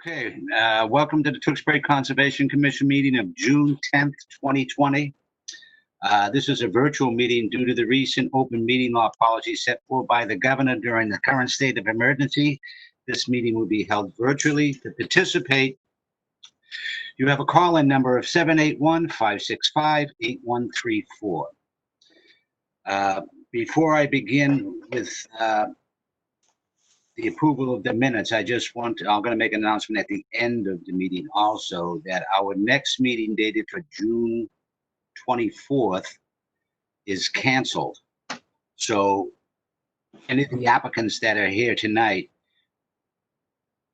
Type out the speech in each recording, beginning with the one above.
Okay, welcome to the Tewksbury Conservation Commission meeting of June 10th, 2020. This is a virtual meeting due to the recent open meeting law policy set forth by the governor during the current state of emergency. This meeting will be held virtually. To participate, you have a call-in number of 781-565-8134. Before I begin with the approval of the minutes, I'm going to make an announcement at the end of the meeting also that our next meeting dated for June 24th is canceled. So any of the applicants that are here tonight,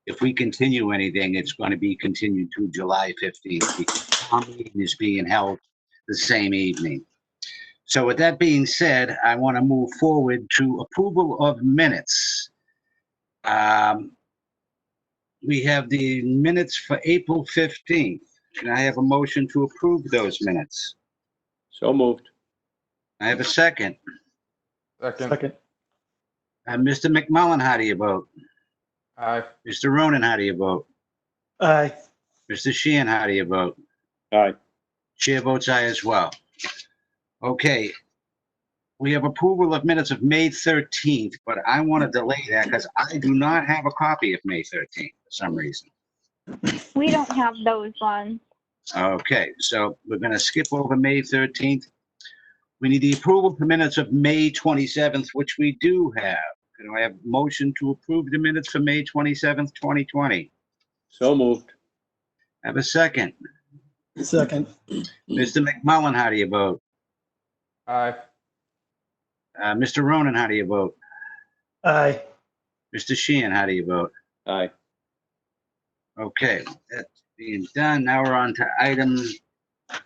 if we continue anything, it's going to be continued to July 15th. Our meeting is being held the same evening. So with that being said, I want to move forward to approval of minutes. We have the minutes for April 15th. Can I have a motion to approve those minutes? So moved. I have a second. Second. Mr. McMullen, how do you vote? Aye. Mr. Ronan, how do you vote? Aye. Mr. Sheehan, how do you vote? Aye. Chair votes aye as well. Okay. We have approval of minutes of May 13th, but I want to delay that because I do not have a copy of May 13th for some reason. We don't have those ones. Okay, so we're going to skip over May 13th. We need the approval of the minutes of May 27th, which we do have. Can I have a motion to approve the minutes for May 27th, 2020? So moved. Have a second. Second. Mr. McMullen, how do you vote? Aye. Mr. Ronan, how do you vote? Aye. Mr. Sheehan, how do you vote? Aye. Okay, that's being done. Now we're on to item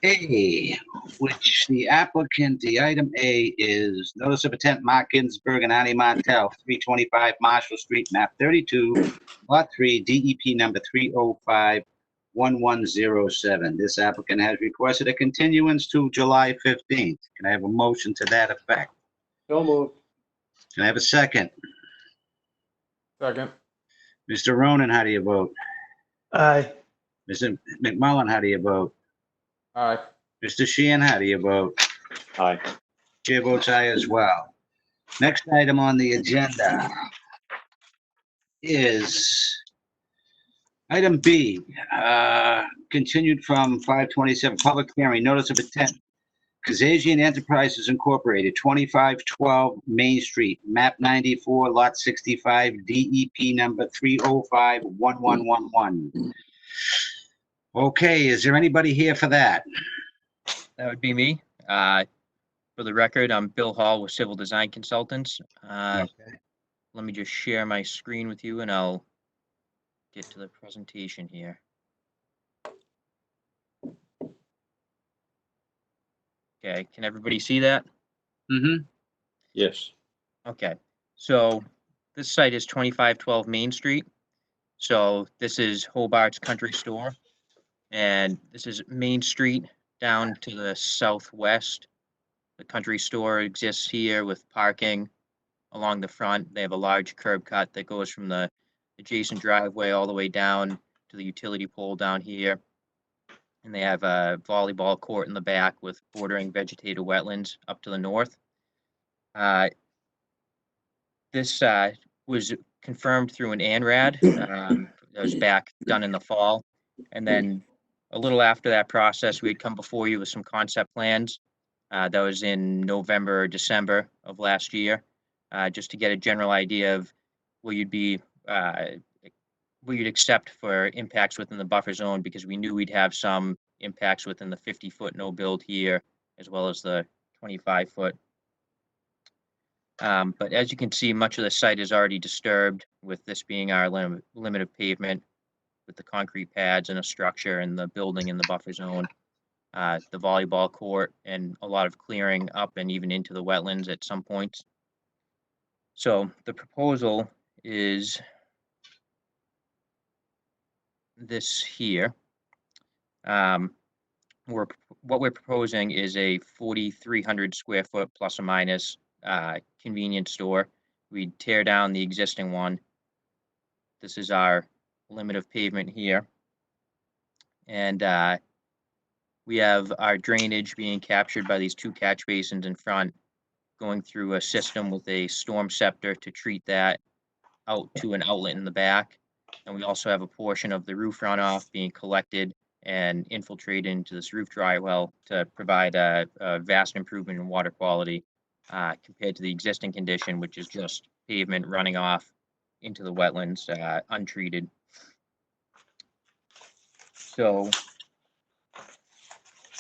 A, which the item A is notice of intent Mark Ginsburg and Annie Montel, 325 Marshall Street, map 32, lot 3, DEP number 305-1107. This applicant has requested a continuance to July 15th. Can I have a motion to that effect? So moved. Can I have a second? Second. Mr. Ronan, how do you vote? Aye. Mr. McMullen, how do you vote? Aye. Mr. Sheehan, how do you vote? Aye. Chair votes aye as well. Next item on the agenda is item B, continued from 527, public hearing, notice of intent. Kazazian Enterprises Incorporated, 2512 Main Street, map 94, lot 65, DEP number 305-1111. Okay, is there anybody here for that? That would be me. For the record, I'm Bill Hall with Civil Design Consultants. Okay. Let me just share my screen with you and I'll get to the presentation here. Okay, can everybody see that? Mm-hmm. Yes. Okay, so this site is 2512 Main Street. So this is Hobart's Country Store. And this is Main Street down to the southwest. The country store exists here with parking along the front. They have a large curb cut that goes from the adjacent driveway all the way down to the utility pole down here. And they have a volleyball court in the back with bordering vegetated wetlands up to the north. This was confirmed through an ANRAD that was back done in the fall. And then a little after that process, we had come before you with some concept plans. That was in November or December of last year, just to get a general idea of what you'd accept for impacts within the buffer zone, because we knew we'd have some impacts within the 50-foot no build here, as well as the 25-foot. But as you can see, much of the site is already disturbed, with this being our limit of pavement, with the concrete pads and a structure and the building in the buffer zone, the volleyball court, and a lot of clearing up and even into the wetlands at some points. So the proposal is this here. What we're proposing is a 4,300 square foot plus or minus convenience store. We'd tear down the existing one. This is our limit of pavement here. And we have our drainage being captured by these 2 catch basins in front, going through a system with a storm scepter to treat that out to an outlet in the back. And we also have a portion of the roof runoff being collected and infiltrated into this roof dry well to provide a vast improvement in water quality compared to the existing condition, which is just pavement running off into the wetlands untreated. So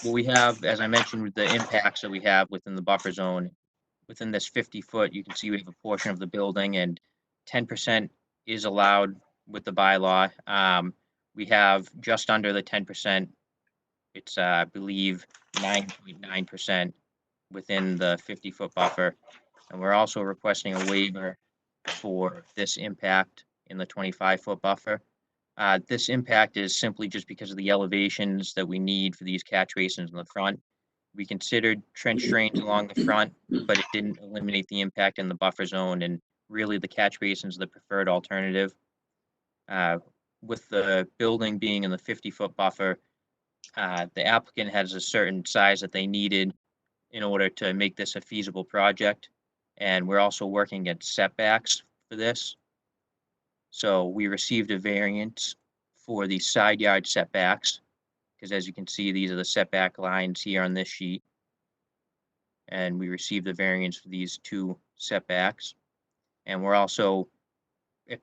what we have, as I mentioned, with the impacts that we have within the buffer zone, within this 50-foot, you can see we have a portion of the building, and 10% is allowed with the bylaw. We have just under the 10%. It's, I believe, 9.9% within the 50-foot buffer. And we're also requesting a waiver for this impact in the 25-foot buffer. This impact is simply just because of the elevations that we need for these catch basins in the front. We considered trench drains along the front, but it didn't eliminate the impact in the buffer zone, and really the catch basins are the preferred alternative. With the building being in the 50-foot buffer, the applicant has a certain size that they needed in order to make this a feasible project. And we're also working at setbacks for this. So we received a variance for the side yard setbacks, because as you can see, these are the setback lines here on this sheet. And we received the variance for these 2 setbacks. And we're also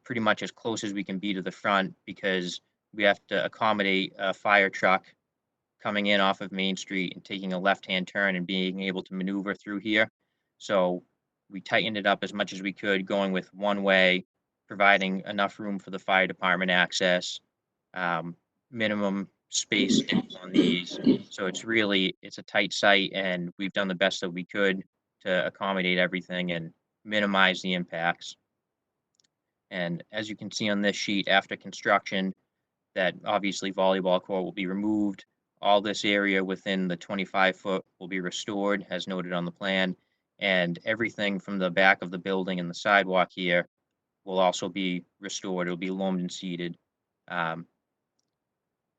pretty much as close as we can be to the front, because we have to accommodate a fire truck coming in off of Main Street and taking a left-hand turn and being able to maneuver through here. So we tightened it up as much as we could, going with one way, providing enough room for the fire department access, minimum space on these. So it's a tight site, and we've done the best that we could to accommodate everything and minimize the impacts. And as you can see on this sheet, after construction, that obviously volleyball court will be removed. All this area within the 25-foot will be restored, as noted on the plan, and everything from the back of the building and the sidewalk here will also be restored. It'll be loamed and seeded.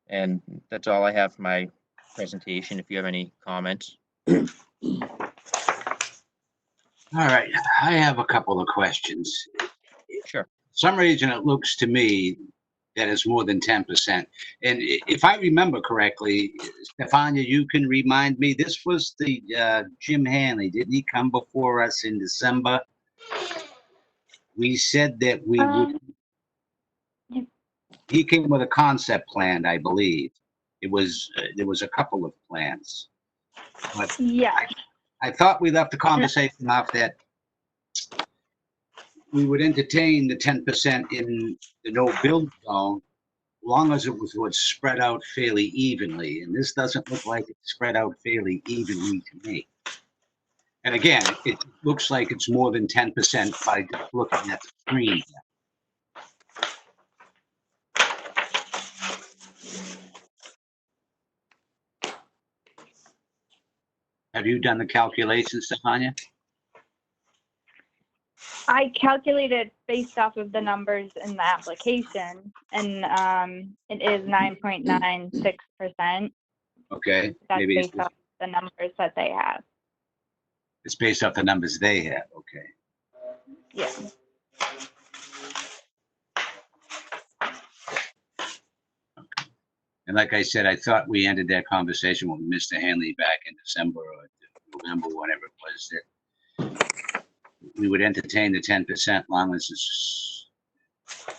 And that's all I have for my presentation. If you have any comments. All right, I have a couple of questions. Sure. For some reason, it looks to me that it's more than 10%. And if I remember correctly, Stefania, you can remind me, this was the Jim Hanley. Didn't he come before us in December? We said that we would. Yep. He came with a concept plan, I believe. It was there was a couple of plans. But Yeah. I thought we left the conversation off that we would entertain the 10% in the no-build zone, long as it was spread out fairly evenly. And this doesn't look like it's spread out fairly evenly to me. And again, it looks like it's more than 10% by just looking at the screen. Have you done the calculations, Stefania? I calculated based off of the numbers in the application, and it is 9.96%. Okay, That's maybe based off the numbers that they have. it's based off the numbers they have. Okay. Yeah. And like I said, I thought we ended that conversation with Mr. Hanley back in December or November, whatever it was, that we would entertain the 10% long as it's,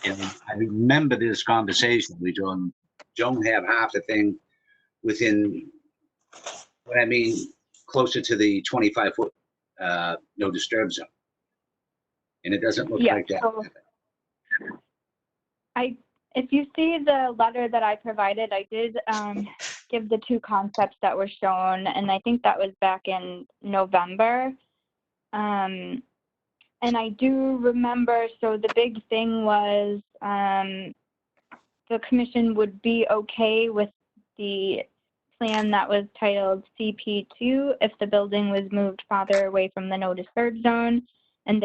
you know, I remember this conversation. We don't have half the thing within, what I mean, closer to the 25-foot no disturb zone. And it doesn't look Yeah, like that. so if you see the letter that I provided, I did give the 2 concepts that were shown, and I think that was back in November. And I do remember, so the big thing was the commission would be okay with the plan that was titled CP2 if the building was moved farther away from the no disturb zone. and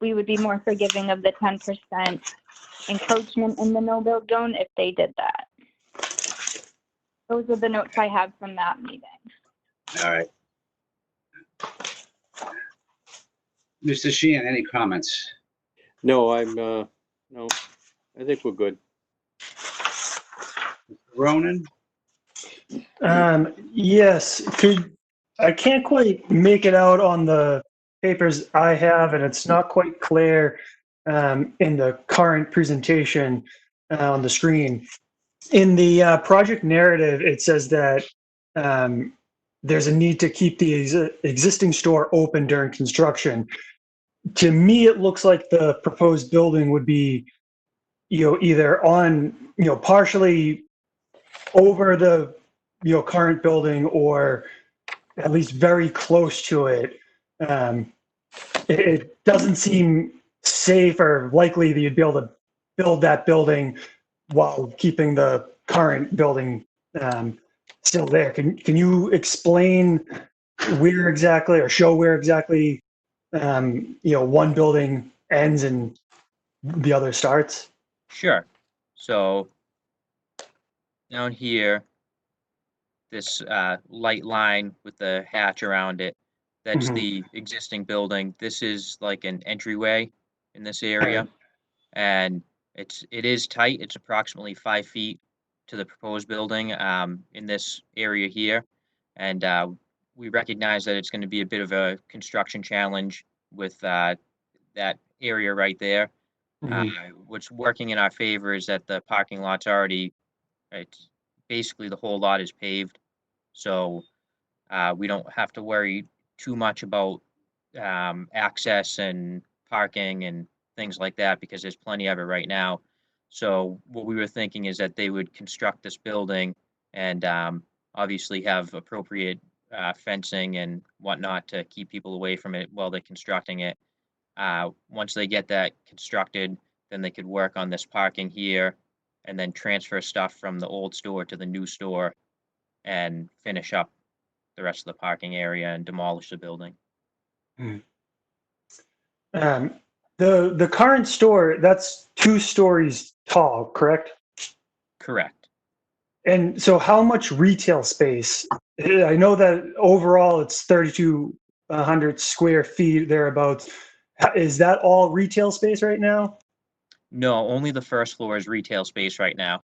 we would be more forgiving of the 10% encroachment in the no-build zone if they did that. Those are the notes I have from that meeting. All right. Mr. Sheehan, any comments? No, no, I think we're good. Ronan? Yes, I can't quite make it out on the papers I have, and it's not quite clear in the current presentation on the screen. In the project narrative, it says that there's a need to keep the existing store open during construction. To me, it looks like the proposed building would be, either on, partially over the, current building, or at least very close to it. It doesn't seem safe or likely that you'd be able to build that building while keeping the current building still there. Can you explain where exactly, or show where exactly, one building ends and the other starts? Sure. So down here, this light line with the hatch around it, that's Mhm. the existing building. This is like an entryway in this area. And it is tight. It's approximately 5 feet to the proposed building in this area here. And we recognize that it's going to be a bit of a construction challenge with that area right there. What's working in our favor is that the parking lot's already, it's basically the whole lot is paved. So we don't have to worry too much about access and parking and things like that, because there's plenty of it right now. So what we were thinking is that they would construct this building and obviously have appropriate fencing and whatnot to keep people away from it while they're constructing it. Once they get that constructed, then they could work on this parking here and then transfer stuff from the old store to the new store and finish up the rest of the parking area and demolish the building. The current store, that's 2 stories tall, correct? Correct. And so how much retail space? I know that overall it's 3,200 square feet thereabouts. Is that all retail space right now? No, only the first floor is retail space right now.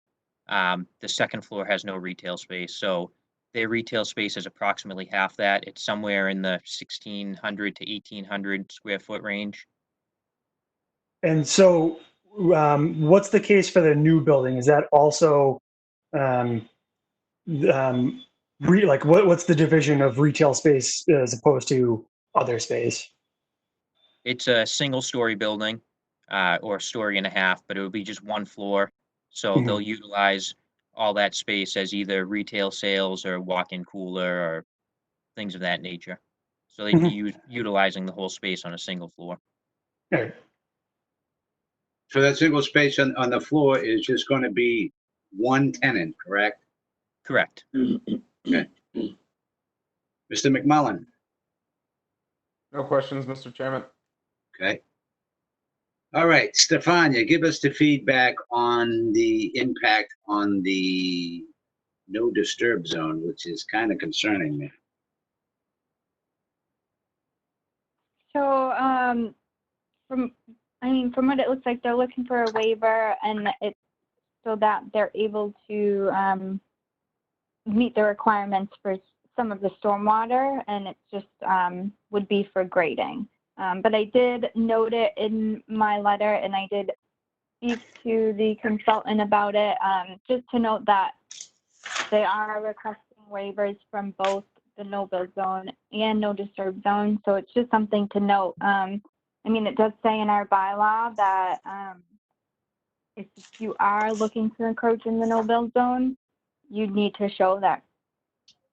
The second floor has no retail space, so their retail space is approximately half that. It's somewhere in the 1,600 to 1,800 square foot range. And so what's the case for the new building? Is that also what's the division of retail space as opposed to other space? It's a single story building, or a story and a half, but it would be just one floor. So they'll utilize all that space as either retail sales or walk-in cooler or things of that nature. So they'd be utilizing the whole space on a single floor. Okay. So that single space on the floor is just going to be one tenant, correct? Correct. Okay. Mr. McMullen? No questions, Mr. Chairman. Okay. All right, Stefania, give us the feedback on the impact on the no disturb zone, which is kind of concerning me. So from what it looks like, they're looking for a waiver, and it's so that they're able to meet the requirements for some of the stormwater, and it just would be for grading. But I did note it in my letter, and I did speak to the consultant about it, just to note that they are requesting waivers from both the no-build zone and no-disturb zone. So it's just something to note. It does say in our bylaw that if you are looking to encroach in the no-build zone, you need to show that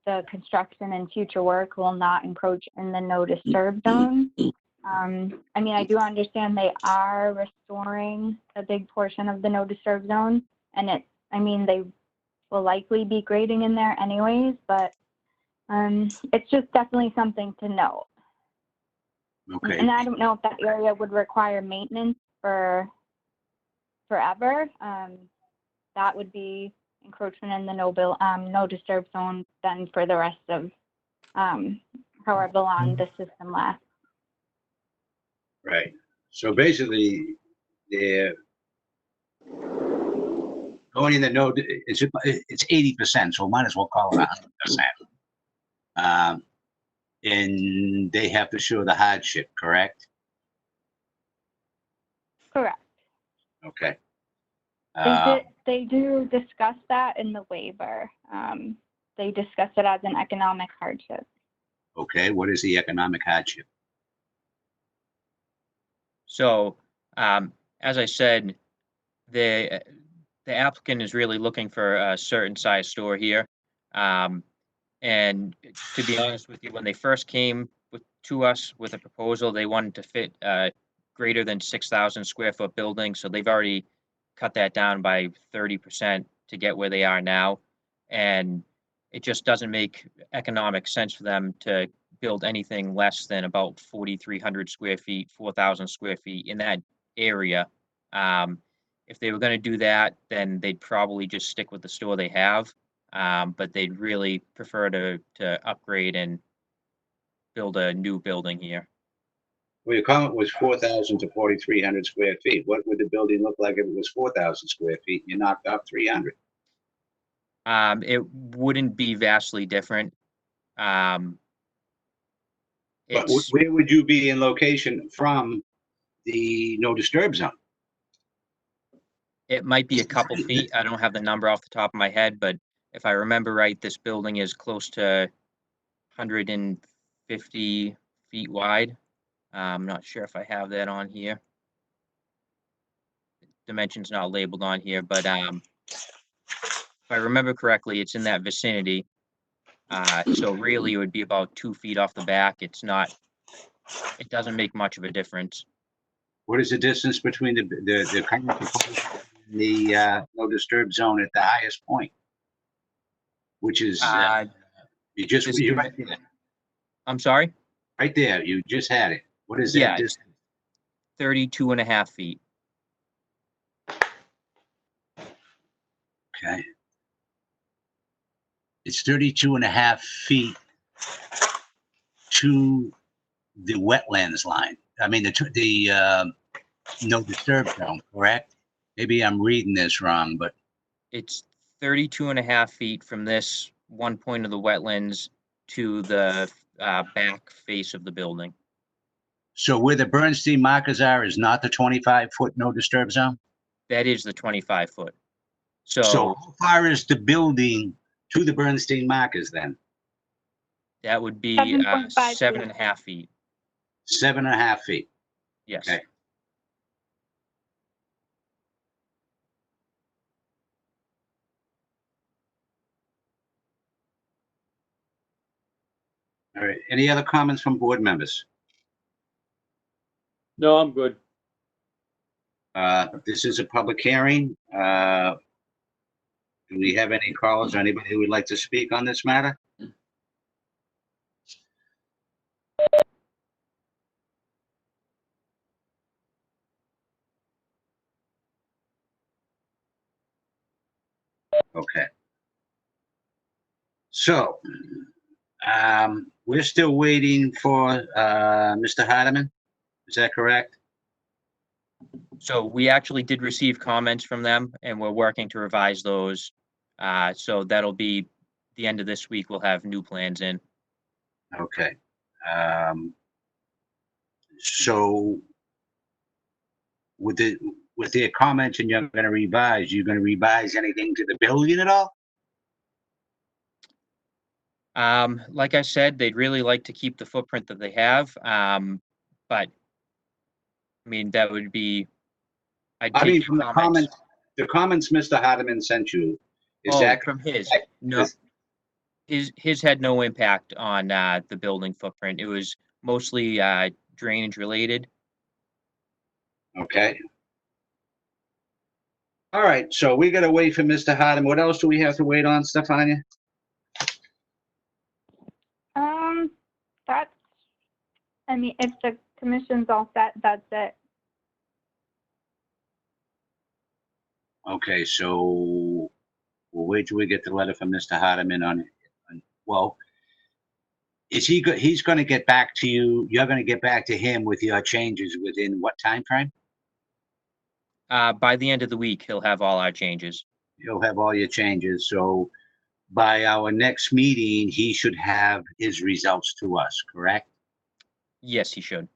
the construction and future work will not encroach in the no-disturb zone. I do understand they are restoring a big portion of the no-disturb zone, and they will likely be grading in there anyways, but it's just definitely something to note. Okay, And I don't know if that area would require maintenance for forever. That would be encroachment in the no disturb zone then for the rest of however long the system lasts. right. So basically, they're going in the no, it's 80%, so might as well call it 100%. And they have to show the hardship, correct? Correct. Okay. They do discuss that in the waiver. They discuss it as an economic hardship. Okay, what is the economic hardship? So, as I said, the applicant is really looking for a certain size store here. And to be honest with you, when they first came to us with a proposal, they wanted to fit greater than 6,000 square foot building. So they've already cut that down by 30% to get where they are now. And it just doesn't make economic sense for them to build anything less than about 4,300 square feet, 4,000 square feet in that area. If they were going to do that, then they'd probably just stick with the store they have. But they'd really prefer to upgrade and build a new building here. Well, your comment was 4,000 to 4,300 square feet. What would the building look like if it was 4,000 square feet? You knocked off 300. It wouldn't be vastly different. But It's, where would you be in location from the no disturb zone? it might be a couple feet. I don't have the number off the top of my head, but if I remember right, this building is close to 150 feet wide. I'm not sure if I have that on here. Dimension's not labeled on here, but if I remember correctly, it's in that vicinity. So really, it would be about 2 feet off the back. It doesn't make much of a difference. What is the distance between the current proposal and the no disturb zone at the highest point? Which is, you're right there. I'm sorry? Right there, you just had it. What is Yeah, that it's distance? 32.5 feet. Okay. It's 32.5 feet to the wetlands line. I mean, the no disturb zone, correct? Maybe I'm reading this wrong, but It's 32.5 feet from this one point of the wetlands to the back face of the building. so where the Bernstein markers are is not the 25-foot no disturb zone? That is the 25 foot. So So how far is the building to the Bernstein markers then? that would be 7.5 feet. 7.5 feet. 7.5 feet. Yes. Okay. All right. Any other comments from board members? No, I'm good. This is a public hearing. Do we have any callers or anybody who would like to speak on this matter? Okay. So, we're still waiting for Mr. Hardiman. Is that correct? So we actually did receive comments from them and we're working to revise those. So that'll be the end of this week. We'll have new plans in. Okay. So with their comments and you're gonna revise, anything to the building at all? Like I said, they'd really like to keep the footprint that they have. But I mean, that would be, I'd I mean, take from the the comments Mr. Hardiman sent you, is Oh, that from his, no, his had no impact on, the building footprint. It was mostly, drainage related. okay? All right, so we gotta wait for Mr. Hardiman. What else do we have to wait on, Stefania? That's, I mean, if Commission's all set. That's it. Okay, so we'll wait till we get the letter from Mr. Hardiman well, he's gonna get back to you, you're gonna get back to him with your changes within what time frame? By the end of the week, he'll have all our changes. He'll have all your changes, so by our next meeting, he should have his results to us, correct? Yes, he should.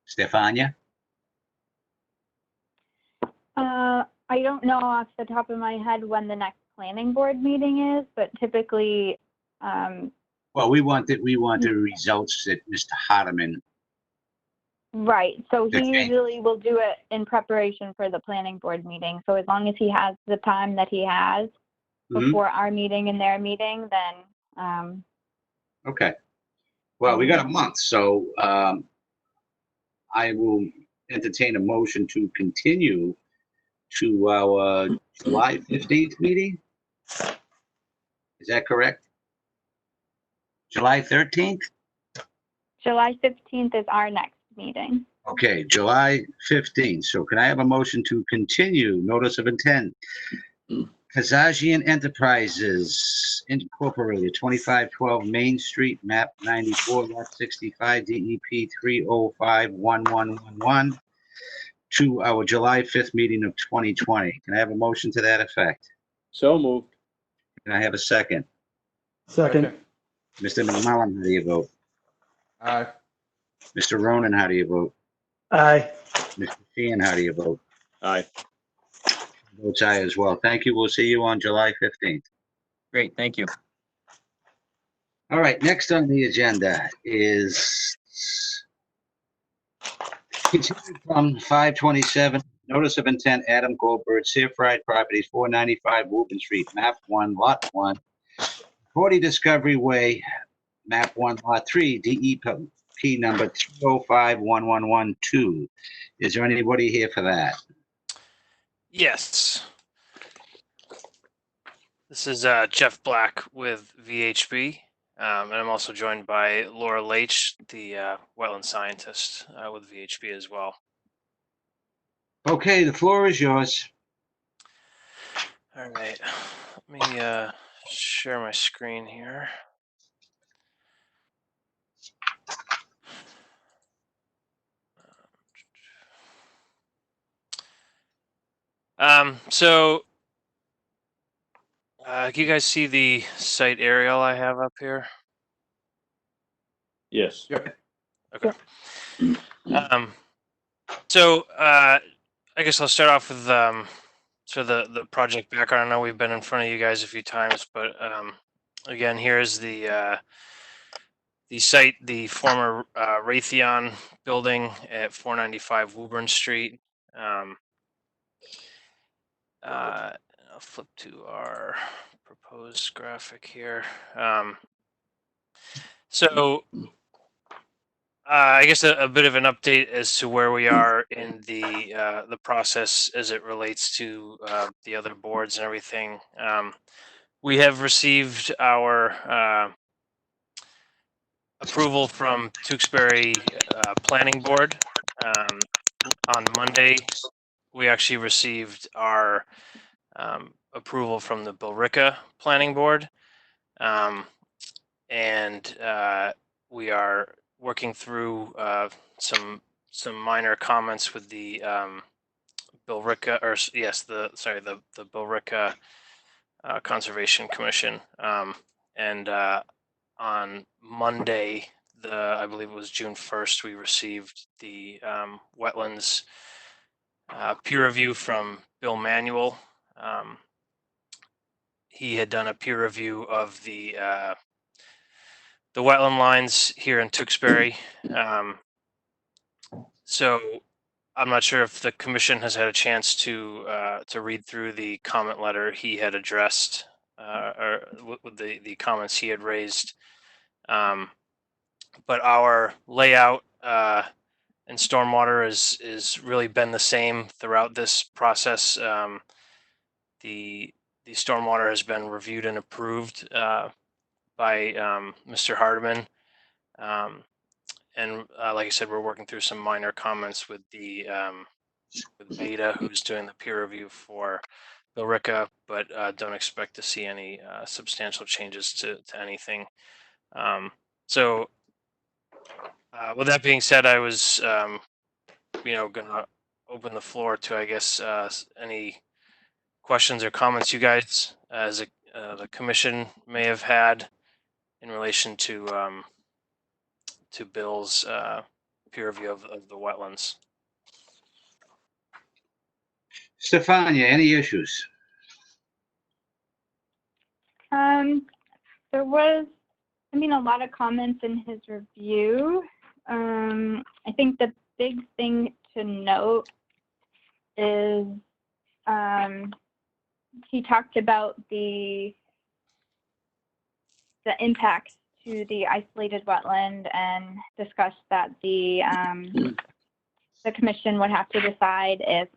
Stefania? I don't know off the top of my head when the next planning board meeting is, but typically, Well, we want the results that Mr. Hardiman, right. So he Okay. usually will do it in preparation for the planning board meeting. So as long as he has the time that he has Mhm. before our meeting and their meeting, then, Okay. Well, we got a month, so I will entertain a motion to continue to our July 15th meeting. Is that correct? July 13th? July 15th is our next meeting. Okay, July 15th. So can I have a motion to continue notice of intent? Kazajian Enterprises Incorporated, 2512 Main Street, map 94, lot 65, DEP 3051111, to our July 5th meeting of 2020. Can I have a motion to that effect? So moved. Can I have a second? Second. Mr. McMullen, how do you vote? Aye. Mr. Ronan, how do you vote? Aye. Mr. Sheehan, how do you vote? Aye. Votes aye as well. Thank you. We'll see you on July 15th. Great, thank you. All right, next on the agenda is continued from 527, notice of intent, Adam Goldberg, Sear Fried Properties, 495 Woburn Street, map 1, lot 1, 40 Discovery Way, map 1, lot 3, DEP number 3051112. Is there anybody here for that? Yes. This is Jeff Black with VHB, and I'm also joined by Laura Leitch, the wetland scientist with VHB as well. Okay, the floor is yours. All right, let me share my screen here. So can you guys see the site aerial I have up here? Yes. Yep. Okay. So I guess I'll start off with so the project background. I know we've been in front of you guys a few times, but again, here's the site, the former Raytheon building at 495 Woburn Street. I'll flip to our proposed graphic here. So I guess a bit of an update as to where we are in the process as it relates to the other boards and everything. We have received our approval from Tewksbury Planning Board. On Monday, we actually received our approval from the Billerica Planning Board, and we are working through some minor comments with the Billerica, or yes, the Billerica Conservation Commission, and on Monday, I believe it was June 1st, we received the wetlands peer review from Bill Manuel. He had done a peer review of the wetland lines here in Tewksbury. So I'm not sure if the commission has had a chance to read through the comment letter he had addressed, or with the comments he had raised. But our layout and stormwater is really been the same throughout this process. The stormwater has been reviewed and approved by Mr. Hardiman, like I said, we're working through some minor comments with with Beta, who's doing the peer review for Billerica, but don't expect to see any substantial changes to anything. So with that being said, I was gonna open the floor to, I guess, any questions or comments you guys as the commission may have had in relation to Bill's peer review of the wetlands. Stefania, any issues? There was, a lot of comments in his review. I think the big thing to note is he talked about the impacts to the isolated wetland and discussed that the commission would have to decide if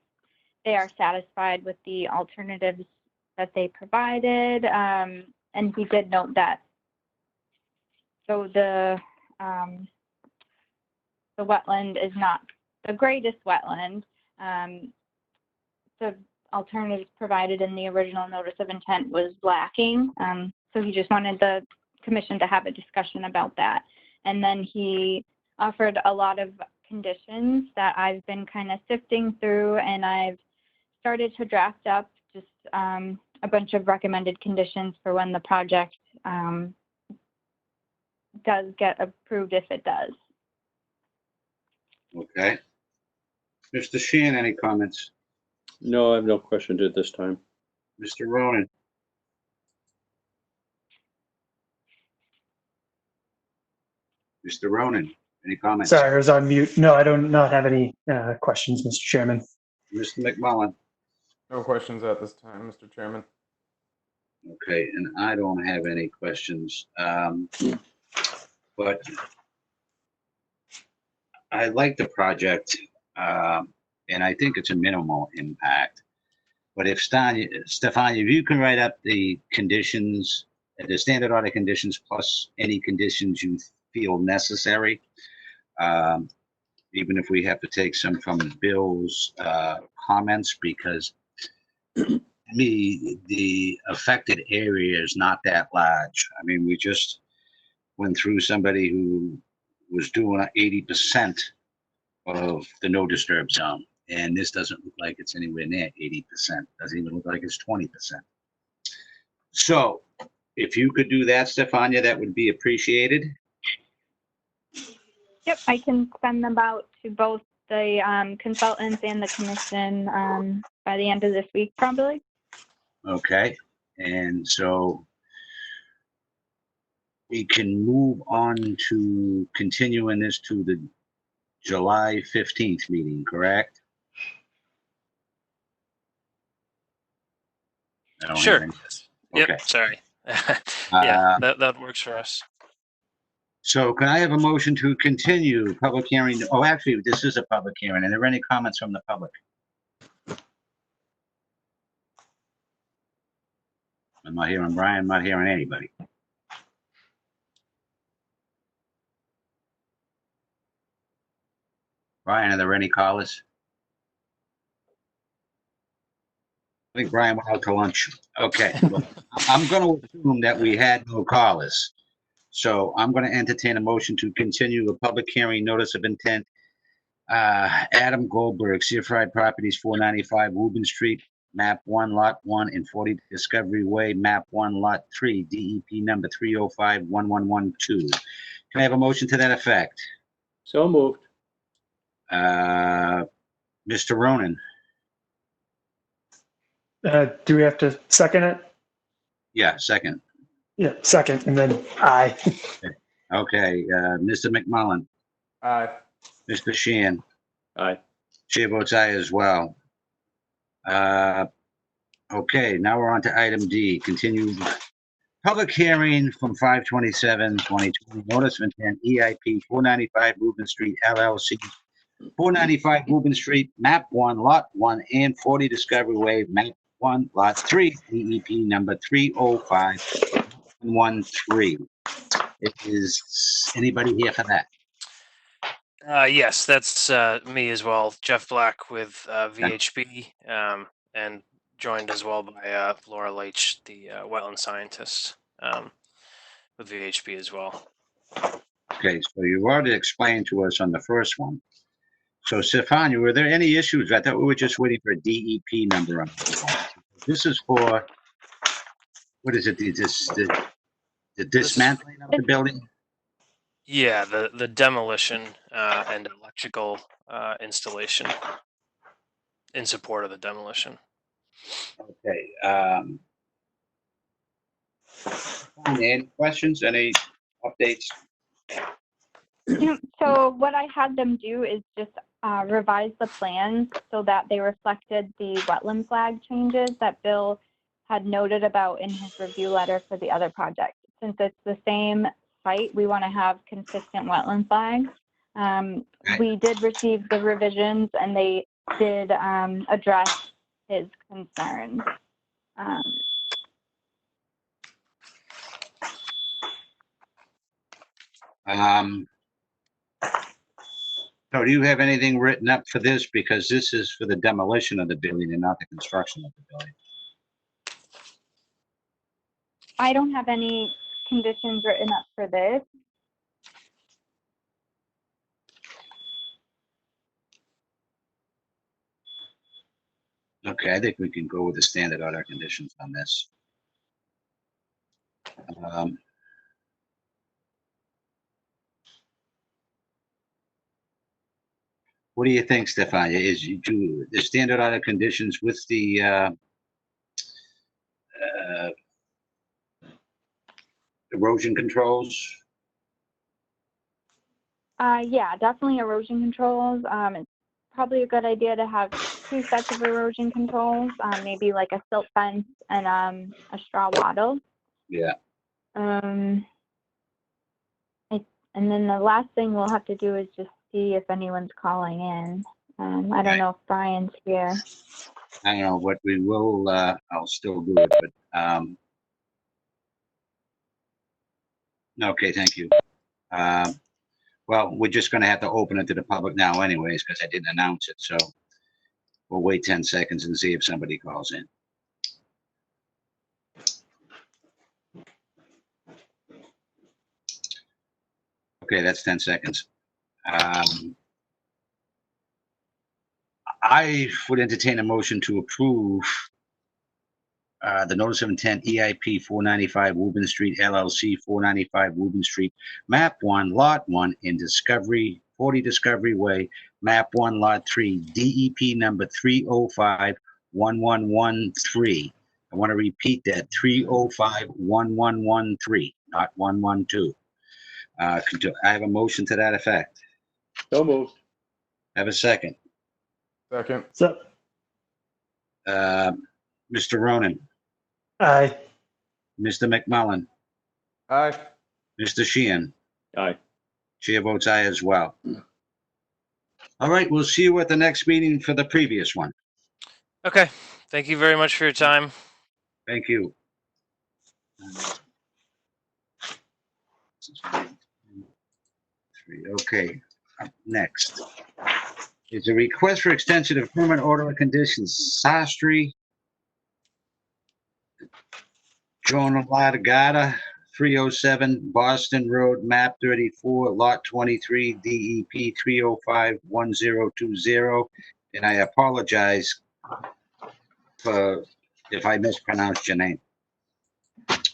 they are satisfied with the alternatives that they provided. And he did note that. So the wetland is not the greatest wetland. The alternatives provided in the original notice of intent was lacking. So he just wanted the commission to have a discussion about that. And then he offered a lot of conditions that I've been kind of sifting through, and I've started to draft up just a bunch of recommended conditions for when the project does get approved, if it does. Okay. Mr. Sheehan, any comments? No, I have no questions at this time. Mr. Ronan? Mr. Ronan, any comments? Sorry, I was on mute. No, I do not have any questions, Mr. Chairman. Mr. McMullen? No questions at this time, Mr. Chairman. Okay, and I don't have any questions. But I like the project, and I think it's a minimal impact. But if Stefania, if you can write up the conditions, the standard order conditions, plus any conditions you feel necessary, even if we have to take some from Bill's comments, because the affected area is not that large. I mean, we just went through somebody who was doing 80% of the no disturb zone, and this doesn't look like it's anywhere near 80%. Doesn't even look like it's 20%. So if you could do that, Stefania, that would be appreciated. Yep, I can send them out to both the consultants and the commission by the end of this week, probably. Okay, and so we can move on to continuing this to the July 15th meeting, correct? I don't Sure. have any- Yep. Okay. Sorry. Yeah, that works for us. So can I have a motion to continue public hearing? Oh, actually, this is a public hearing. Are there any comments from the public? I'm not hearing Brian, I'm not hearing anybody. Brian, are there any callers? I think Brian went out to lunch. Okay, well, I'm going to assume that we had no callers. So I'm going to entertain a motion to continue the public hearing notice of intent. Adam Goldberg, Seafried Properties, 495 Woburn Street, map 1, lot 1, and 40 Discovery Way, map 1, lot 3, DEP number 3051112. Can I have a motion to that effect? So moved. Mr. Ronan? Do we have to second it? Yeah, second. Yeah, second, and then aye. Okay, Mr. McMullen? Aye. Mr. Sheehan? Aye. Chair votes aye as well. Okay, now we're on to item D, continued public hearing from 5/27/2020, notice of intent, EIP 495 Woburn Street LLC, 495 Woburn Street, map 1, lot 1, and 40 Discovery Way, map 1, lot 3, DEP number 30513. Is anybody here for that? Yes, that's me as well. Jeff Black with VHB, and joined as well by Laura Leitch, the wetland scientist, with VHB as well. Okay, so you've already explained to us on the first one. So Stefania, were there any issues? I thought we were just waiting for a DEP number on this one. This is for, what is it, the dismantling of the building? Yeah, the demolition and electrical installation in support of the demolition. Okay. Any questions, any updates? So what I had them do is just revise the plans so that they reflected the wetland flag changes that Bill had noted about in his review letter for the other project. Since it's the same site, we want to have consistent wetland flags. We did receive the revisions and they did address his concerns. So do you have anything written up for this? Because this is for the demolition of the building and not the construction of the building. I don't have any conditions written up for this. Okay, I think we can go with the standard order conditions on this. What do you think, Stefania? Is you do the standard order conditions with the erosion controls? Yeah, definitely erosion controls. It's probably a good idea to have 2 sets of erosion controls, maybe like a silt fence and a straw wattle. Yeah. And then the last thing we'll have to do is just see if anyone's calling in. I don't know if Brian's here. I don't know what we will, I'll still do it, but, okay, thank you. Well, we're just gonna have to open it to the public now anyways, because I didn't announce it, so we'll wait 10 seconds and see if somebody calls in. Okay, that's 10 seconds. I would entertain a motion to approve the notice of intent EIP 495 Woburn Street LLC, 495 Woburn Street, map 1, lot 1 in Discovery, 40 Discovery Way, map 1, lot 3, DEP number 3051113. I want to repeat that, 3051113, not 112. I have a motion to that effect. So moved. Have a second. Second. So, Mr. Ronan, aye. Mr. McMullen, Aye. Mr. Sheehan. Aye. Chair votes aye as well. All right, we'll see you at the next meeting for the previous one. Okay, thank you very much for your time. Thank you. Okay, up next is a request for extension of permanent order of conditions, Sastry, Jonah Latagata, 307 Boston Road, map 34, lot 23, DEP 3051020. And I apologize for if I mispronounced your name.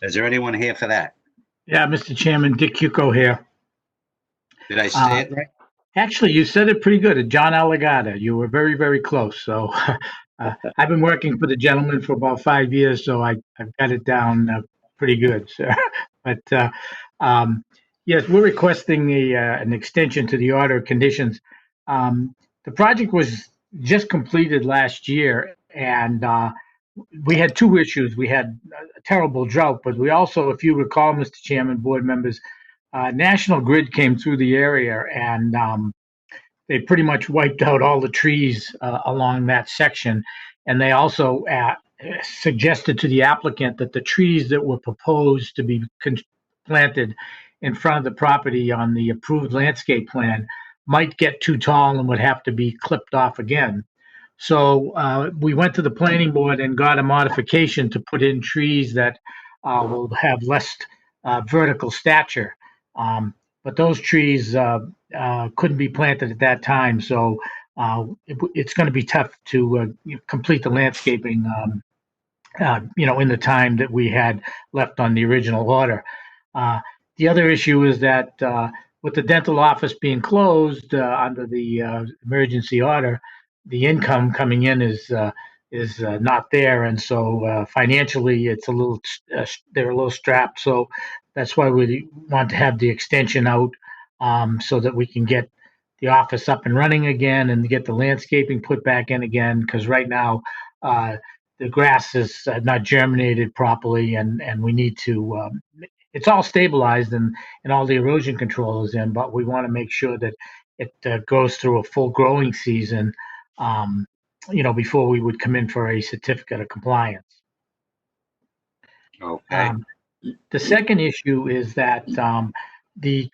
Is there anyone here for that? Yeah, Mr. Chairman, Dick Cuco here. Did I say it right? Actually, you said it pretty good. John Allegata. You were very, very close. So I've been working for the gentleman for about 5 years, so I've got it down pretty good, sir. But yes, we're requesting an extension to the order of conditions. The project was just completed last year, and we had 2 issues. We had a terrible drought, but we also, if you recall, Mr. Chairman, board members, National Grid came through the area and they pretty much wiped out all the trees along that section. And they also suggested to the applicant that the trees that were proposed to be planted in front of the property on the approved landscape plan might get too tall and would have to be clipped off again. So we went to the planning board and got a modification to put in trees that will have less vertical stature. But those trees couldn't be planted at that time, so it's going to be tough to complete the landscaping, in the time that we had left on the original order. The other issue is that with the dental office being closed under the emergency order, the income coming in is not there, and so financially it's a little they're a little strapped. So that's why we want to have the extension out, so that we can get the office up and running again and get the landscaping put back in again. Because right now the grass is not germinated properly, and we need to. It's all stabilized and all the erosion control is in, but we want to make sure that it goes through a full growing season, before we would come in for a certificate of compliance. Okay. The second issue is that the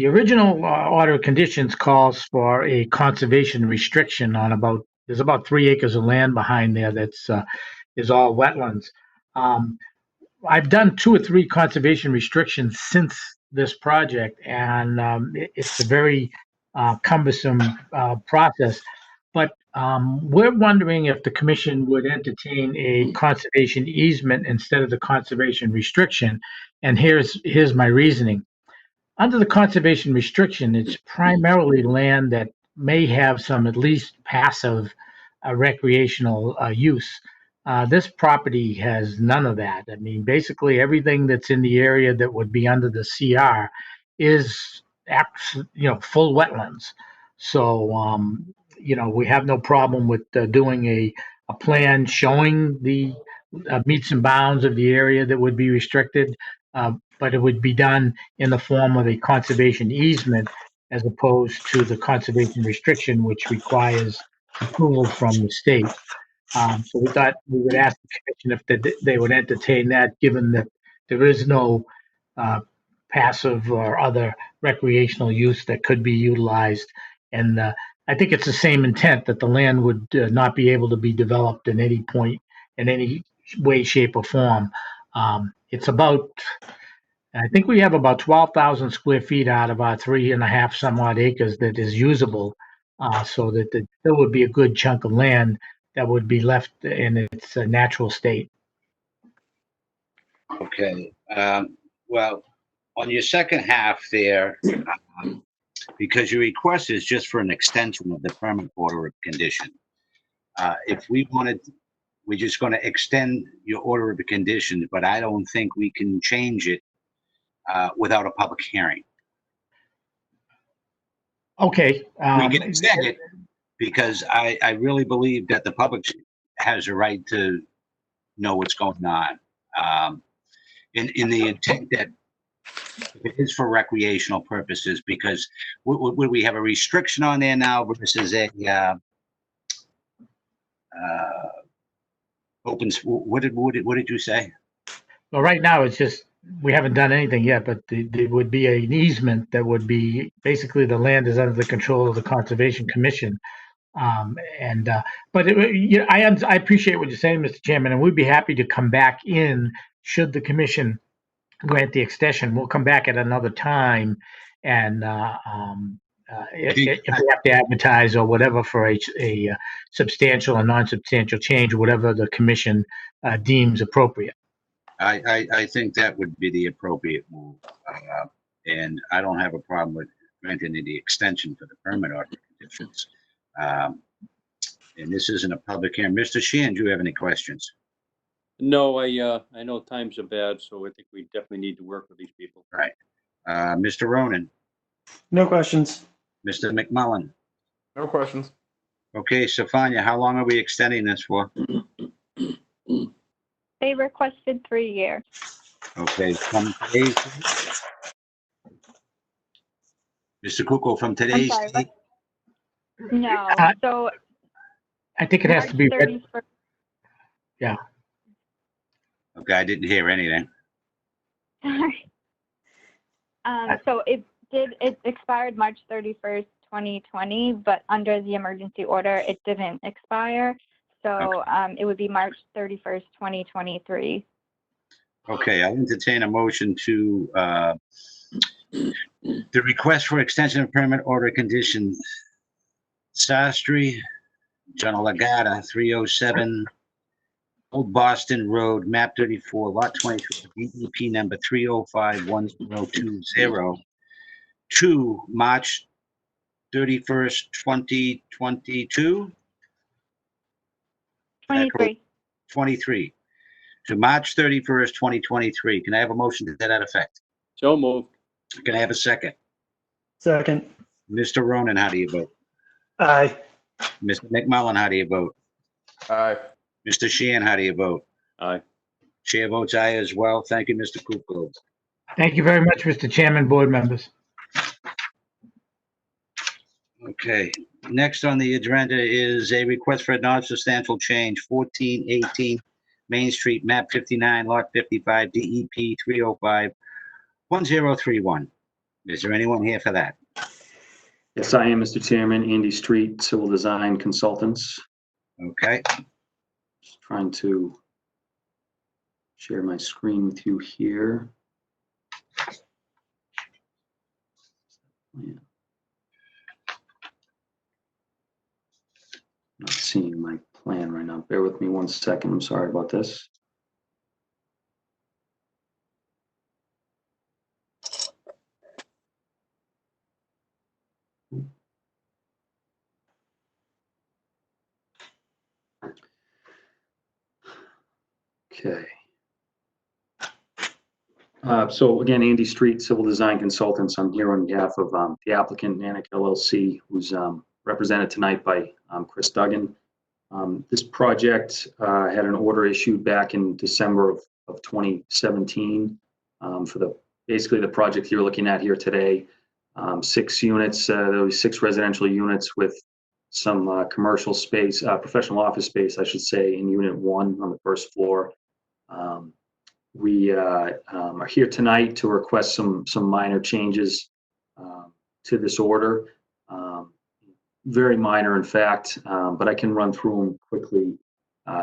original order of conditions calls for a conservation restriction on there's about 3 acres of land behind there that's is all wetlands. I've done 2 or 3 conservation restrictions since this project, and it's a very cumbersome process. But we're wondering if the commission would entertain a conservation easement instead of the conservation restriction. And here's my reasoning. Under the conservation restriction, it's primarily land that may have some at least passive recreational use. This property has none of that. I mean, basically everything that's in the area that would be under the CR is full wetlands. So we have no problem with doing a plan showing the meets and bounds of the area that would be restricted, but it would be done in the form of a conservation easement as opposed to the conservation restriction, which requires approval from the state. So we thought we would ask the commission if they would entertain that, given that there is no passive or other recreational use that could be utilized. And I think it's the same intent, that the land would not be able to be developed in any point, in any way, shape, or form. It's about, I think we have about 12,000 square feet out of our 3.5 some odd acres that is usable, so that there would be a good chunk of land that would be left in its natural state. Okay. Well, on your second half there, because your request is just for an extension of the permit order of condition. If we wanted, we're just going to extend your order of the conditions, but I don't think we can change it without a public hearing. Okay. We can extend it because I really believe that the public has a right to know what's going on. In the intent that it is for recreational purposes, because would we have a restriction on there now versus a open? What did you say? Well, right now it's just, we haven't done anything yet, but there would be an easement that would be, basically the land is under the control of the Conservation Commission. But I appreciate what you're saying, Mr. Chairman, and we'd be happy to come back in should the commission grant the extension. We'll come back at another time, and if we have to advertise or whatever for a substantial or non-substantial change, whatever the commission deems appropriate. I think that would be the appropriate move, and I don't have a problem with granting the extension for the permit order conditions. And this isn't a public hearing. Mr. Sheehan, do you have any questions? No, I know times are bad, so I think we definitely need to work with these people. Right. Mr. Ronan, No questions. Mr. McMullen. No questions. Okay, Sophia, how long are we extending this for? They requested 3 years. Okay, from today's. Mr. Kuko, from today's sorry, date. No, so I think it has to be March read. 31st. Yeah. Okay, I didn't hear anything. Sorry. So it expired March 31st, 2020, but under the emergency order, it didn't expire. So it would be March 31st, 2023. Okay, I'll entertain a motion to, the request for extension of permit order condition, Sastry, John Lagata, 307 Old Boston Road, map 34, lot 23, DEP number 3051020, to March 31st, 2022? 23. 23, to March 31st, 2023. Can I have a motion to that effect? So moved. Can I have a second? Second. Mr. Ronan, how do you vote? Aye. Mr. McMullen, how do you vote? Aye. Mr. Sheehan, how do you vote? Aye. Chair votes aye as well. Thank you, Mr. Kukl. Thank you very much, Mr. Chairman, board members. Okay, next on the agenda is a request for a non-substantial change, 1418 Main Street, map 59, lot 55, DEP 3051031. Is there anyone here for that? Yes, I am, Mr. Chairman. Andy Street, Civil Design Consultants. Okay, Just trying to share my screen with you here. Yeah. Not seeing my plan right now. Bear with me 1 second. I'm sorry about this. Okay. So again, Andy Street, Civil Design Consultants. I'm here on behalf of the applicant, Nanick LLC, who's represented tonight by Chris Duggan. This project had an order issued back in December of 2017 for basically the project you're looking at here today. 6 units, there was 6 residential units with some commercial space, professional office space, I should say, in Unit 1 on the first floor. We are here tonight to request some minor changes to this order. Very minor, in fact, but I can run through them quickly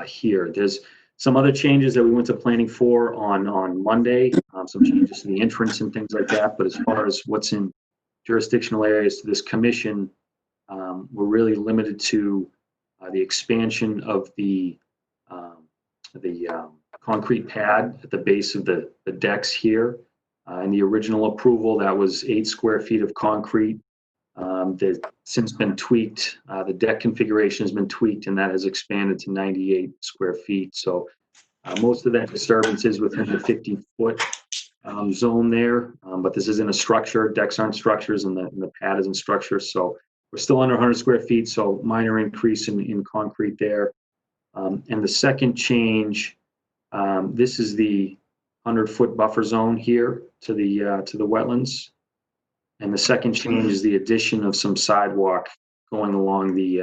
here. There's some other changes that we went to planning for on Monday, some changes to the entrance and things like that. But as far as what's in jurisdictional areas to this commission, we're really limited to the expansion of the concrete pad at the base of the decks here. In the original approval, that was 8 square feet of concrete. That's since been tweaked. The deck configuration has been tweaked, and that has expanded to 98 square feet. So most of that disturbance is within the 50-foot zone there, but this isn't a structure. Decks aren't structures, and the pad isn't structure. So we're still under 100 square feet, so minor increase in concrete there. And the second change, this is the 100-foot buffer zone here to the wetlands. And the second change is the addition of some sidewalk going along the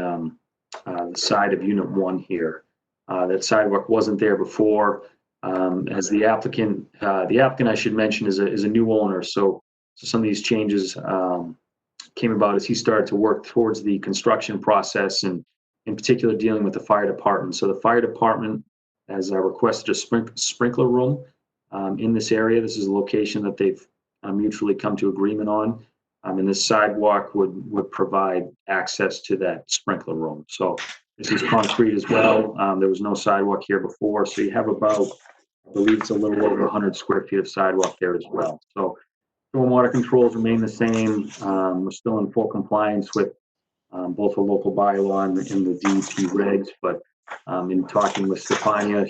side of Unit 1 here. That sidewalk wasn't there before. As the applicant I should mention is a new owner, so some of these changes came about as he started to work towards the construction process, and in particular dealing with the fire department. So the fire department has requested a sprinkler room in this area. This is a location that they've mutually come to agreement on, and this sidewalk would provide access to that sprinkler room. So this is concrete as well. There was no sidewalk here before, so you have about, I believe it's a little over 100 square feet of sidewalk there as well. So stormwater controls remain the same. We're still in full compliance with both the local bylaw and the DEP regs, but in talking with Stefania,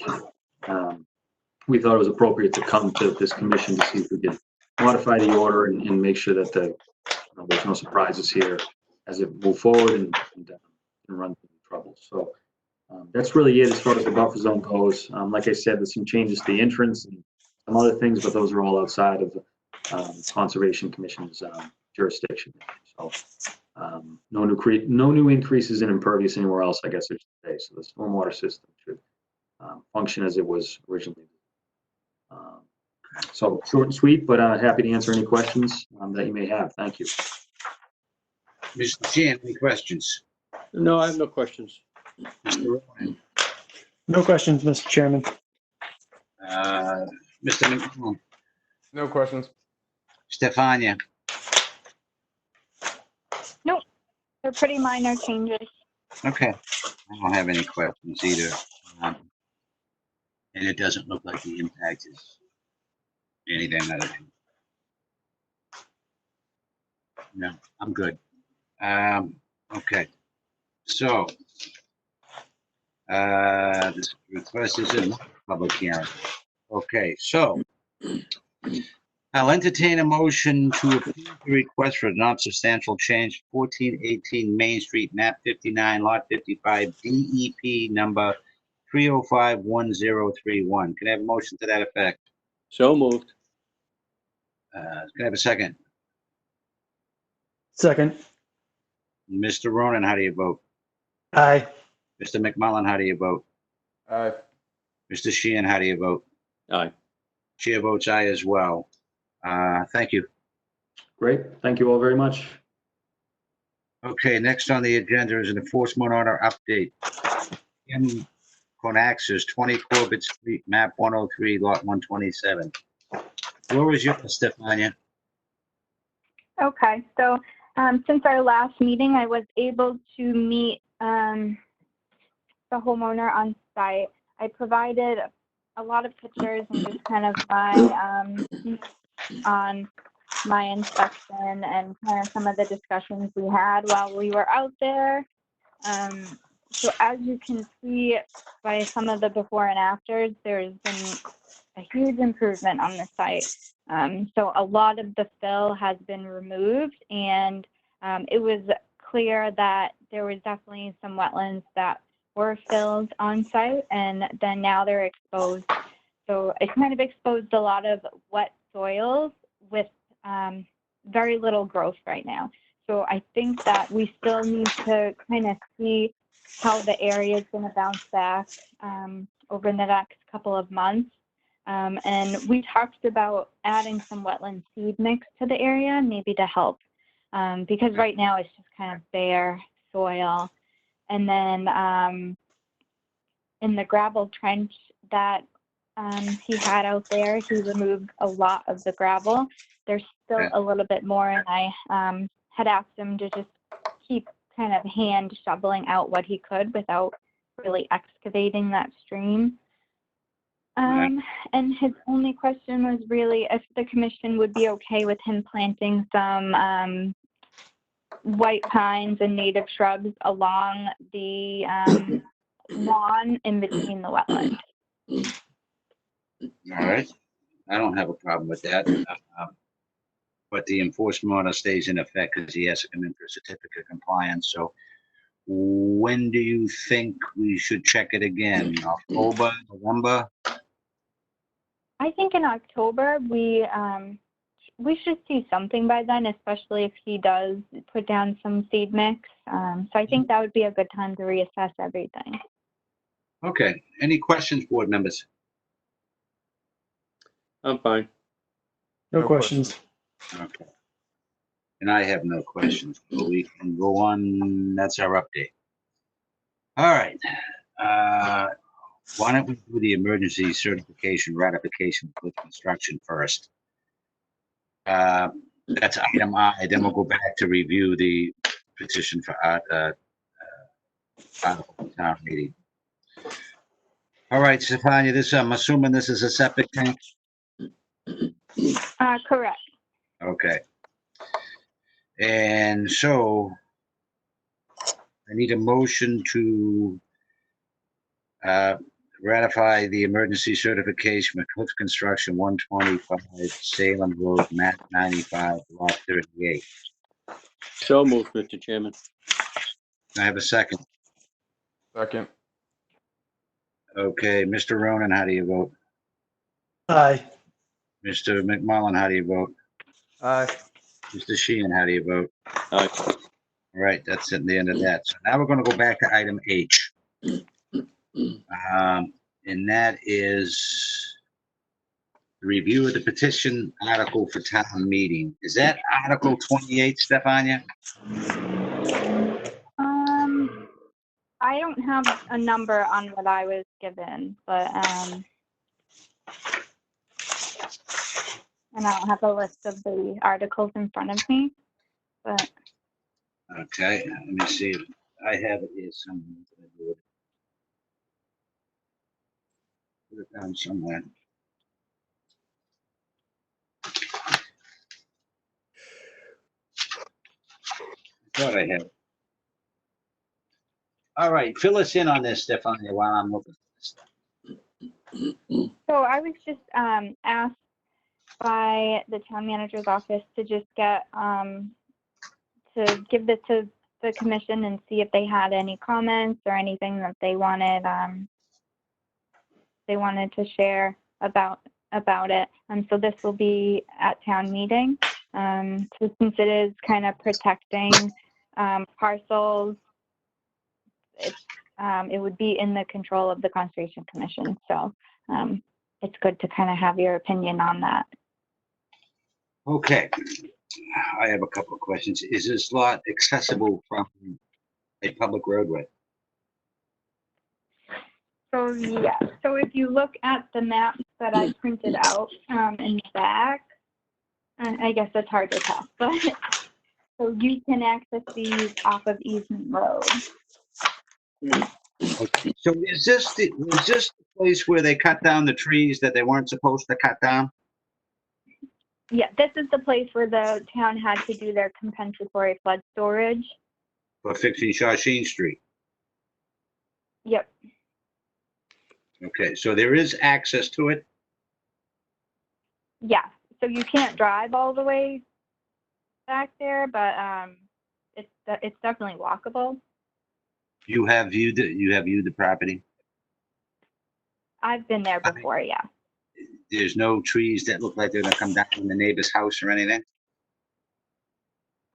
we thought it was appropriate to come to this commission to see if we could modify the order and make sure that there's no surprises here as it move forward and run into trouble. So that's really it as far as the buffer zone goes. Like I said, there's some changes to the entrance and some other things, but those are all outside of the Conservation Commission's jurisdiction. So no new increases in impervious anywhere else, I guess I should say. So the stormwater system should function as it was originally. So short and sweet, but happy to answer any questions that you may have. Thank you. Mr. Sheehan, any questions? No, I have no questions. Mr. Rowan? No questions, Mr. Chairman. Mr. McMillan? No questions. Stefania? They're pretty minor changes. Okay. I don't have any questions either. Um, And it doesn't look like the impact is anything other than. No, I'm good. Okay. So, this request is in public hearing. Okay, so I'll entertain a motion to approve the request for a non-substantial change, 1418 Main Street, map 59, lot 55, DEP number 3051031. Can I have a motion to that effect? So moved. Can I have a second? Second. Mr. Ronan, how do you vote? Aye. Mr. McMullen, how do you vote? Aye. Mr. Sheehan, how do you vote? Aye. Chair votes aye as well. Thank you. Great. Thank you all very much. Okay, next on the agenda is an enforcement order update. In Conaxis, 20 Corbett Street, map 103, lot 127. Where was yours, Stefania? Okay, so since our last meeting, I was able to meet the homeowner on site. I provided a lot of pictures and just kind of my on my inspection and kind of some of the discussions we had while we were out there. So as you can see by some of the before and afters, there's been a huge improvement on the site. So a lot of the fill has been removed, and it was clear that there was definitely some wetlands that were filled on site, and then now they're exposed. So it kind of exposed a lot of wet soils with very little growth right now. So I think that we still need to kind of see how the area is going to bounce back over the next couple of months. And we talked about adding some wetland seed mix to the area, maybe to help, because right now it's just kind of bare soil. And then in the gravel trench that he had out there, he removed a lot of the gravel. There's still a little bit more, and I had asked him to just keep kind of hand shoveling out what he could without really excavating that stream. And his only question was really if the commission would be okay with him planting some white pines and native shrubs along the lawn in between the wetlands. All right. I don't have a problem with that. But the enforcement order stays in effect because he has to come in for a certificate of compliance. So when do you think we should check it again? October, November? I think in October we should see something by then, especially if he does put down some seed mix. So I think that would be a good time to reassess everything. Okay. Any questions, board members? I'm fine. No No questions. Okay. And I have no questions. So we can go on. That's our update. All right. Why don't we do the emergency certification ratification with construction first? That's item I. Then we'll go back to review the petition for article town meeting. All right, Stefania, this, I'm assuming this is a septic tank? Correct. Okay. And so I need a motion to ratify the emergency certification for Cliff Construction 125 Salem Road, map 95, lot 38. So moved, Mr. Chairman. Can I have a second? Second. Okay, Mr. Ronan, how do you vote? Aye. Mr. McMullen, how do you vote? Aye. Mr. Sheehan, how do you vote? Aye. All right, that's at the end of that. So now we're going to go back to item H. And that is the review of the petition article for town meeting. Is that Article 28, Stefania? I don't have a number on what I was given, but and I don't have a list of the articles in front of me, but Okay, let me see. If I have it here somewhere. Put it down somewhere. Thought I had it. All right, fill us in on this, Stephanie, while I'm looking for this. so I was just asked by the town manager's office to just get to give this to the commission and see if they had any comments or anything that they wanted to share about it. So this will be at town meeting. So since it is kind of protecting parcels, it would be in the control of the Conservation Commission. So it's good to kind of have your opinion on that. Okay, I have a couple of questions. Is this lot accessible from a public roadway? So yeah, so if you look at the maps that I printed out in the back, I guess it's hard to tell, but so you can access these off of Easement Road. Okay. So is this the place where they cut down the trees that they weren't supposed to cut down? Yeah, this is the place where the town had to do their compensatory flood storage. For fixing Shawshene Street? Yep. Okay, so there is access to it? Yeah, so you can't drive all the way back there, but it's definitely walkable. You have viewed the property? I've been there before, yeah. There's no trees that look like they're gonna come down in the neighbor's house or anything?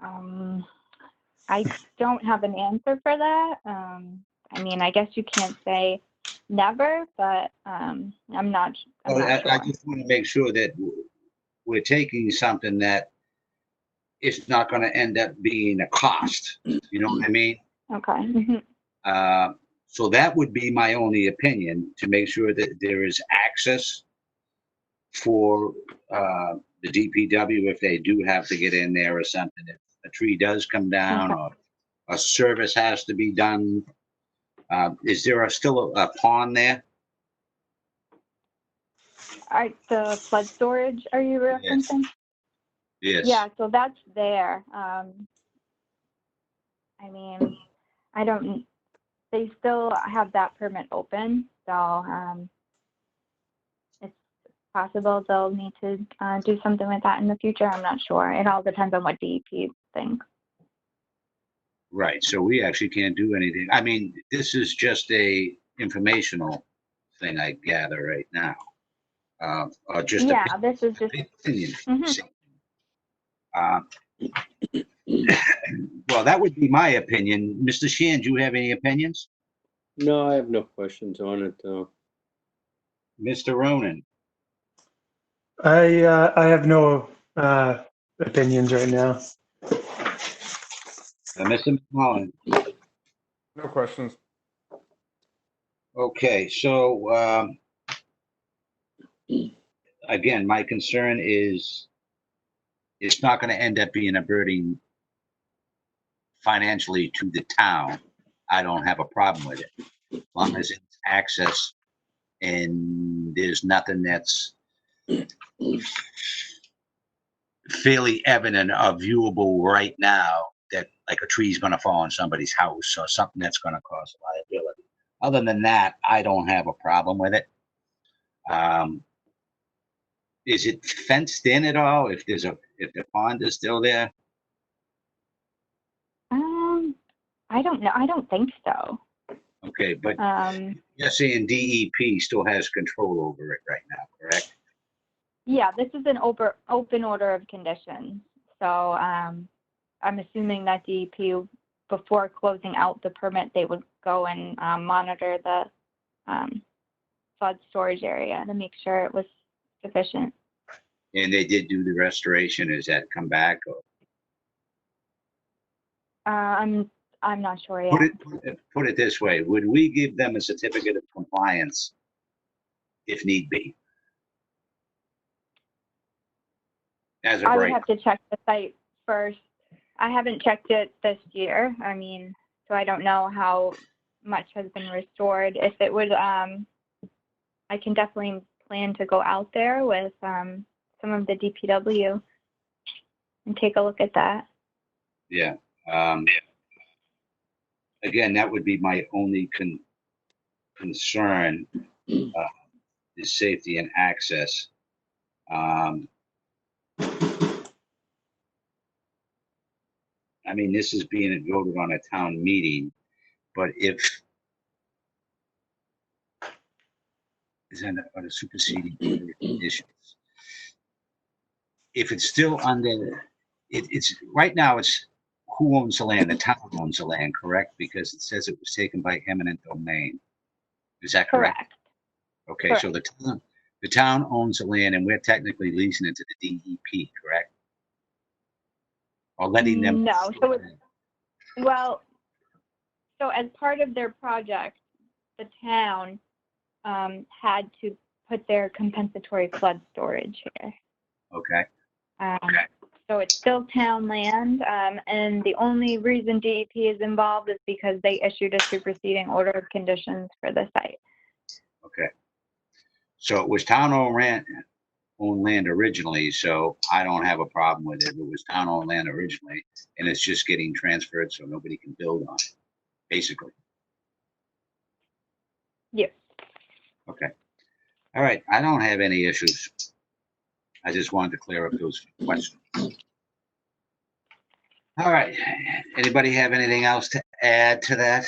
I don't have an answer for that. I mean, I guess you can't say never, but I'm not Well, sure. I just want to make sure that we're taking something that it's not gonna end up being a cost. You know what I mean? Okay. Mhm. So that would be my only opinion, to make sure that there is access for the DPW if they do have to get in there or something. If a tree does come down or a service has to be done. Is there still a pond there? The flood storage, are you referencing? Yes. Yeah, so that's there. I mean, they still have that permit open, so it's possible they'll need to do something with that in the future. I'm not sure. It all depends on what DEP thinks. Right, so we actually can't do anything. I mean, this is just a informational thing, I gather right now. Or just Yeah, this is just opinion. Mhm. Well, that would be my opinion. Mr. Sheehan, do you have any opinions? No, I have no questions on it, though. Mr. Ronan? I have no opinions right now. Mr. McMullen? No questions. Okay, so again, my concern is it's not going to end up being a burden financially to the town. I don't have a problem with it, as long as it's access and there's nothing that's fairly evident or viewable right now that like a tree's going to fall on somebody's house or something that's going to cause a liability. Other than that, I don't have a problem with it. Is it fenced in at all if the pond is still there? I don't know. I don't think so. Okay, but you're saying DEP still has control over it right now, correct? Yeah, this is an open order of conditions. So I'm assuming that DEP, before closing out the permit, they would go and monitor the flood storage area to make sure it was sufficient. And they did do the restoration. Has that come back? Or? I'm not sure yet. Put it this way, would we give them a certificate of compliance if need be? As of I would right, have to check the site first. I haven't checked it this year. I mean, so I don't know how much has been restored. If it would, I can definitely plan to go out there with some of the DPW and take a look at that. yeah. Again, that would be my only concern, is safety and access. I mean, this is being voted on a town meeting, but if is on a superseding conditions, if it's still under, it's right now, it's who owns the land? The town owns the land, correct? Because it says it was taken by eminent domain. Is that correct? Correct. Okay, Correct. so the town owns the land and we're technically leasing it to the DEP, correct? Or letting them. No, well, so as part of their project, the town had to put their compensatory flood storage here. Okay, So it's still town land, and the only reason DEP is involved is because they issued a superseding order of conditions for the site. okay. So it was town-owned land originally, so I don't have a problem with it. It was town-owned land originally, and it's just getting transferred so nobody can build on it, basically. Yes. Okay. All right, I don't have any issues. I just wanted to clear up those questions. All right, anybody have anything else to add to that?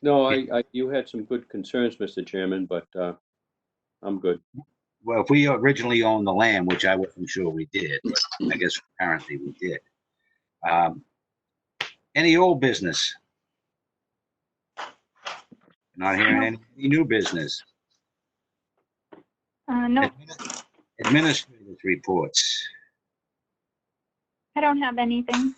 No, you had some good concerns, Mr. Chairman, but I'm good. Well, if we originally owned the land, which I wasn't sure we did, but I guess apparently we did. Any old business? Not hearing any new business. No, Administrators reports. I don't have anything.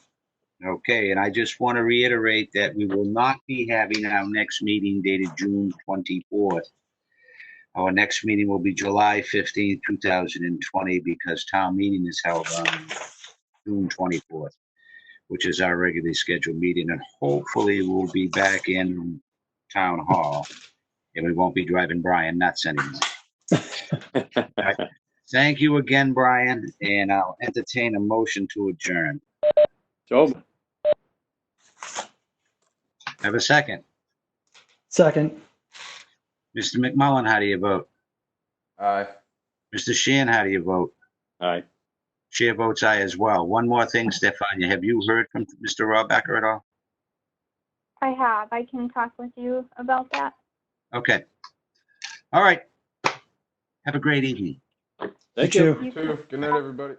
Okay, and I just want to reiterate that we will not be having our next meeting dated June 24th. Our next meeting will be July 15th, 2020, because town meeting is held on June 24th, which is our regularly scheduled meeting, and hopefully we'll be back in town hall, and we won't be driving Brian nuts anymore. All right. Thank you again, Brian, and I'll entertain a motion to adjourn. So, Have a second. Second. Mr. McMullen, how do you vote? Aye. Mr. Sheehan, how do you vote? aye. Chair votes aye as well. One more thing, Stefania, have you heard from Mr. Rohrbacher at all? I have. I can talk with you about that. Okay. All right. Have a great evening. Thank You you. too. You too. Good night, everybody.